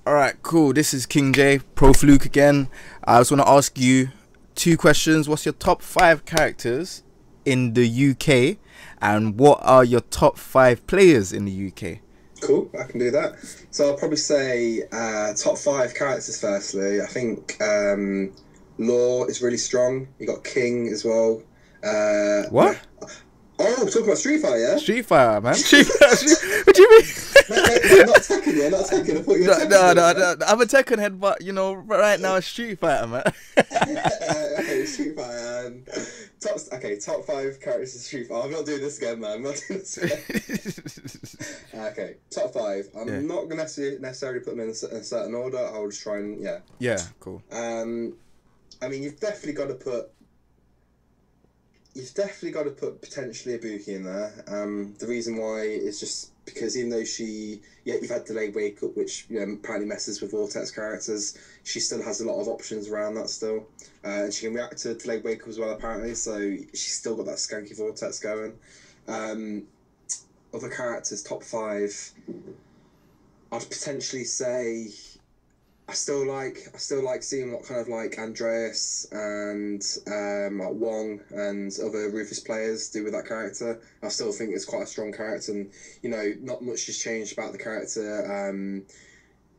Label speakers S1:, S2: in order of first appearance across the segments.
S1: Alright, cool. This is King J, Pro Fluke again. I just want to ask you 2 questions. What's your top 5 characters in the UK? And what are your top 5 players in the UK?
S2: Cool, I can do that. So I'll probably say top 5 characters firstly. I think Law is really strong. You got King as well.
S1: What?
S2: Oh, talking about Street Fighter, yeah?
S1: Street Fighter, man. What do you mean?
S2: No, not Tekken, yeah, not Tekken. I thought you were
S1: No. I'm a Tekken head, but you know, right now it's Street Fighter, man.
S2: Okay, Street Fighter. Top 5 characters in Street Fighter. I'm not doing this again, man. I'm not doing this again. Okay, top 5. I'm not going to necessarily put them in a certain order. I'll just try and, yeah.
S1: Yeah, cool.
S2: I mean, you've definitely got to put potentially Ibuki in there. The reason why is just because even though you've had delayed wake up, which apparently messes with Vortex characters, she still has a lot of options around that still. And she can react to delayed wake up as well apparently, so she's still got that skanky Vortex going. Other characters, top 5, I'd potentially say I still like seeing what kind of like Andreas and like Wong and other Rufus players do with that character. I still think it's quite a strong character, and not much has changed about the character.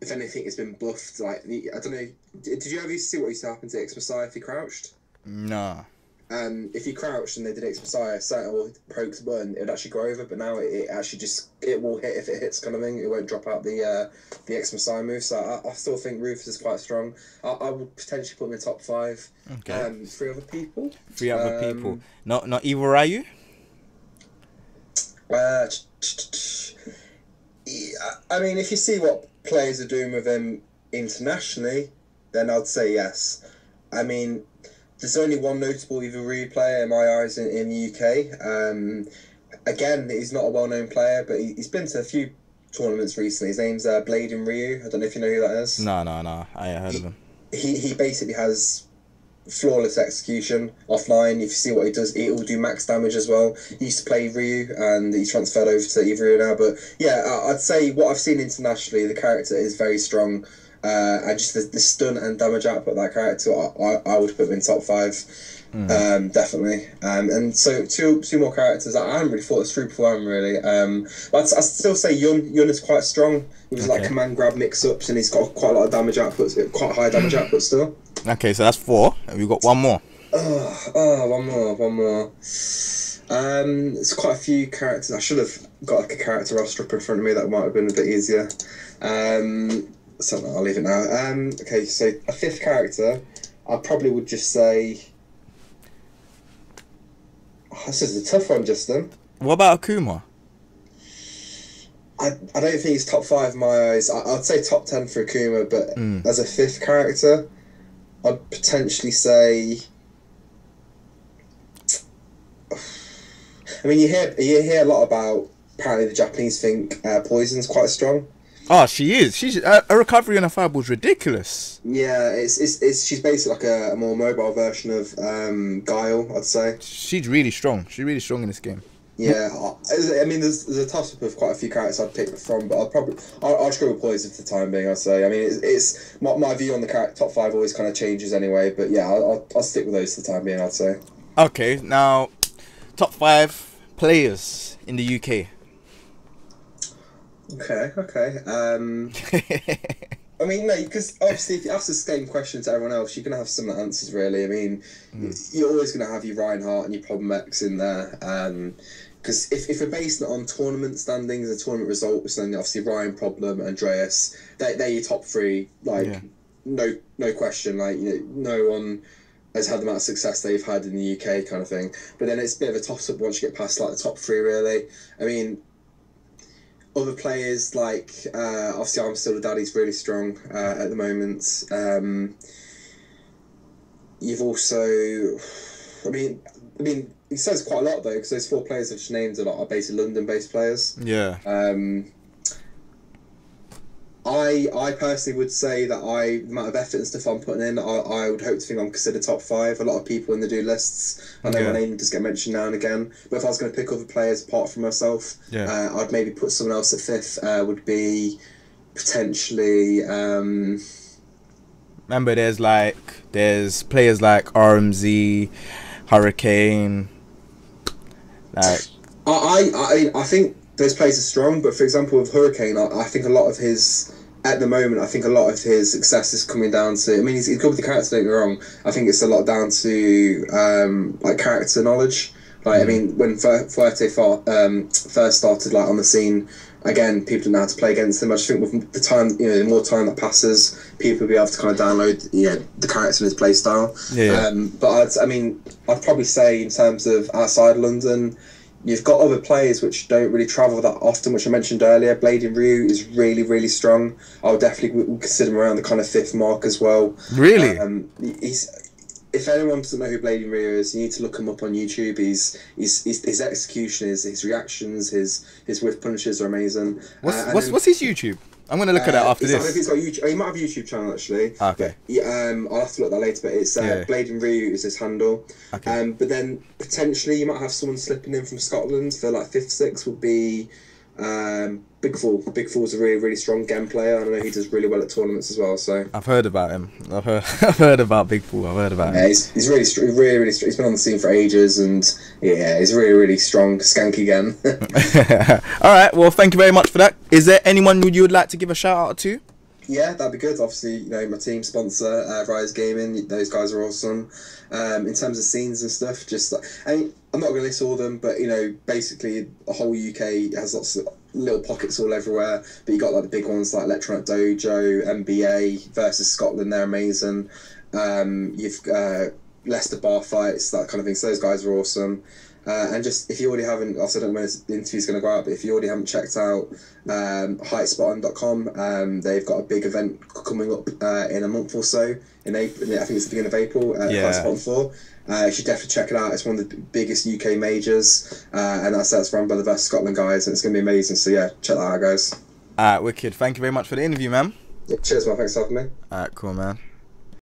S2: If anything, it's been buffed. Like I don't know, did you ever see what used to happen to X Messiah if he crouched?
S1: No.
S2: If he crouched and they did X Messiah, certain pokes button, it would actually go over. But now it actually it will hit if it hits kind of thing. It won't drop out the X Messiah move. So I still think Rufus is quite strong. I would potentially put him in top 5.
S1: Okay.
S2: 3 other people.
S1: 3 other people. Not Evil Ryu.
S2: I mean, if you see what players are doing with him internationally, then I'd say yes. I mean, there's only one notable Evil Ryu player in my eyes in the UK. Again, he's not a well-known player, but he's been to a few tournaments recently. His name's Blading Ryu. I don't know if you know who that is.
S1: No. I ain't heard of him.
S2: He basically has flawless execution offline. If you see what he does, he will do max damage as well. He used to play Ryu, and he's transferred over to Evil Ryu now. But yeah, I'd say what I've seen internationally, the character is very strong. And just the stun and damage output of that character, I would put him in top 5, definitely. And so two more characters. I haven't really thought this through before, really. But I'd still say Yun is quite strong. He was like command grab mix-ups, and he's got quite a lot of damage output, quite high damage output still.
S1: Okay, so that's 4, and we've got one more.
S2: One more. There's quite a few characters. I should have got like a character roster up in front of me. That might have been a bit easier. So I'll leave it now. Okay, so a 5th character, I probably would just say. This is a tough one, Justin.
S1: What about Akuma?
S2: I don't think he's top 5 in my eyes. I'd say top 10 for Akuma, but as a 5th character, I'd potentially say. I mean, you hear a lot about. Apparently, the Japanese think Poison's quite strong.
S1: Oh, she is. Her recovery on her fireball is ridiculous.
S2: Yeah, she's basically like a more mobile version of Guile, I'd say.
S1: She's really strong. She's really strong in this game.
S2: Yeah, I mean, there's a toss-up of quite a few characters I'd pick from, but I'll just go with Poison for the time being, I'd say. I mean, it's my view on the top 5 always kind of changes anyway, but yeah, I'll stick with those for the time being, I'd say.
S1: Okay, now, top 5 players in the UK.
S2: Okay. I mean, no, because obviously if you ask the same question to everyone else, you're going to have similar answers, really. I mean, you're always going to have your Reinhardt and your Problem X in there. Because if we're basing it on tournament standings and tournament results, then obviously Ryan, Problem, Andreas, they're your top 3. Like, no question. Like, no one has had the amount of success they've had in the UK kind of thing. But then it's a bit of a toss-up once you get past, like, the top 3, really. I mean, other players like obviously I'm Still a Daddy's really strong at the moment. You've also, I mean, it says quite a lot though, because those 4 players I've just named a lot are basically London-based players.
S1: Yeah.
S2: I personally would say that the amount of effort and stuff I'm putting in, I would hope to think I'm considered top 5. A lot of people in the do lists, I know my name does get mentioned now and again, but if I was going to pick other players apart from myself, I'd maybe put someone else at 5th, would be potentially.
S1: Remember, there's players like RMZ, Hurricane. Like,
S2: I think those players are strong, but for example, with Hurricane, I think a lot of his at the moment, I think a lot of his success is coming down to. I mean, he's good with the character. Don't get me wrong. I think it's a lot down to like character knowledge. Like I mean, when Fuetre first started like on the scene. Again, people didn't know how to play against him. I just think with the time, the more time that passes, people will be able to kind of download, the character and his play style.
S1: Yeah.
S2: But I'd probably say in terms of outside London, you've got other players which don't really travel that often, which I mentioned earlier. Blading Ryu is really, really strong. I would definitely consider him around the kind of 5th mark as well.
S1: Really?
S2: If anyone doesn't know who Blading Ryu is, you need to look him up on YouTube. His execution, his reactions, his whiff punishes are amazing.
S1: What's his YouTube? I'm gonna look at that after
S2: I don't know
S1: this.
S2: if he's got YouTube. He might have a YouTube channel actually.
S1: Okay.
S2: I'll have to look at that later. But it's Blading Ryu is his handle.
S1: Okay.
S2: But then potentially you might have someone slipping in from Scotland for like 5th, 6th would be Big Fool. Big Fool's a really, really strong game player. I know he does really well at tournaments as well. So
S1: I've heard about him. I've heard about Big Fool. I've heard about him.
S2: He's really really, really strong. He's been on the scene for ages, and he's really, really strong. Skanky again.
S1: All right. Well, thank you very much for that. Is there anyone you would like to give a shout out to?
S2: Yeah, that'd be good. Obviously, my team sponsor, Rise Gaming. Those guys are awesome. In terms of scenes and stuff, I'm not going to list all of them, but basically the whole UK has lots of little pockets all everywhere. But you got like the big ones like Electronic Dojo, NBA versus Scotland. They're amazing. You've Leicester Bar Fights, that kind of thing. So those guys are awesome. And just if you already haven't, also I don't know when the interview's going to go out, but if you already haven't checked out heightspotting.com, they've got a big event coming up in a month or so in April. I think it's the beginning of April. Heightspotting 4. You should definitely check it out. It's one of the biggest UK majors, and that's run by the Versus Scotland guys, and it's going to be amazing. So yeah, check that out, guys.
S1: Alright, wicked. Thank you very much for the interview, man.
S2: Yeah, cheers, man. Thanks for having me.
S1: Alright, cool, man.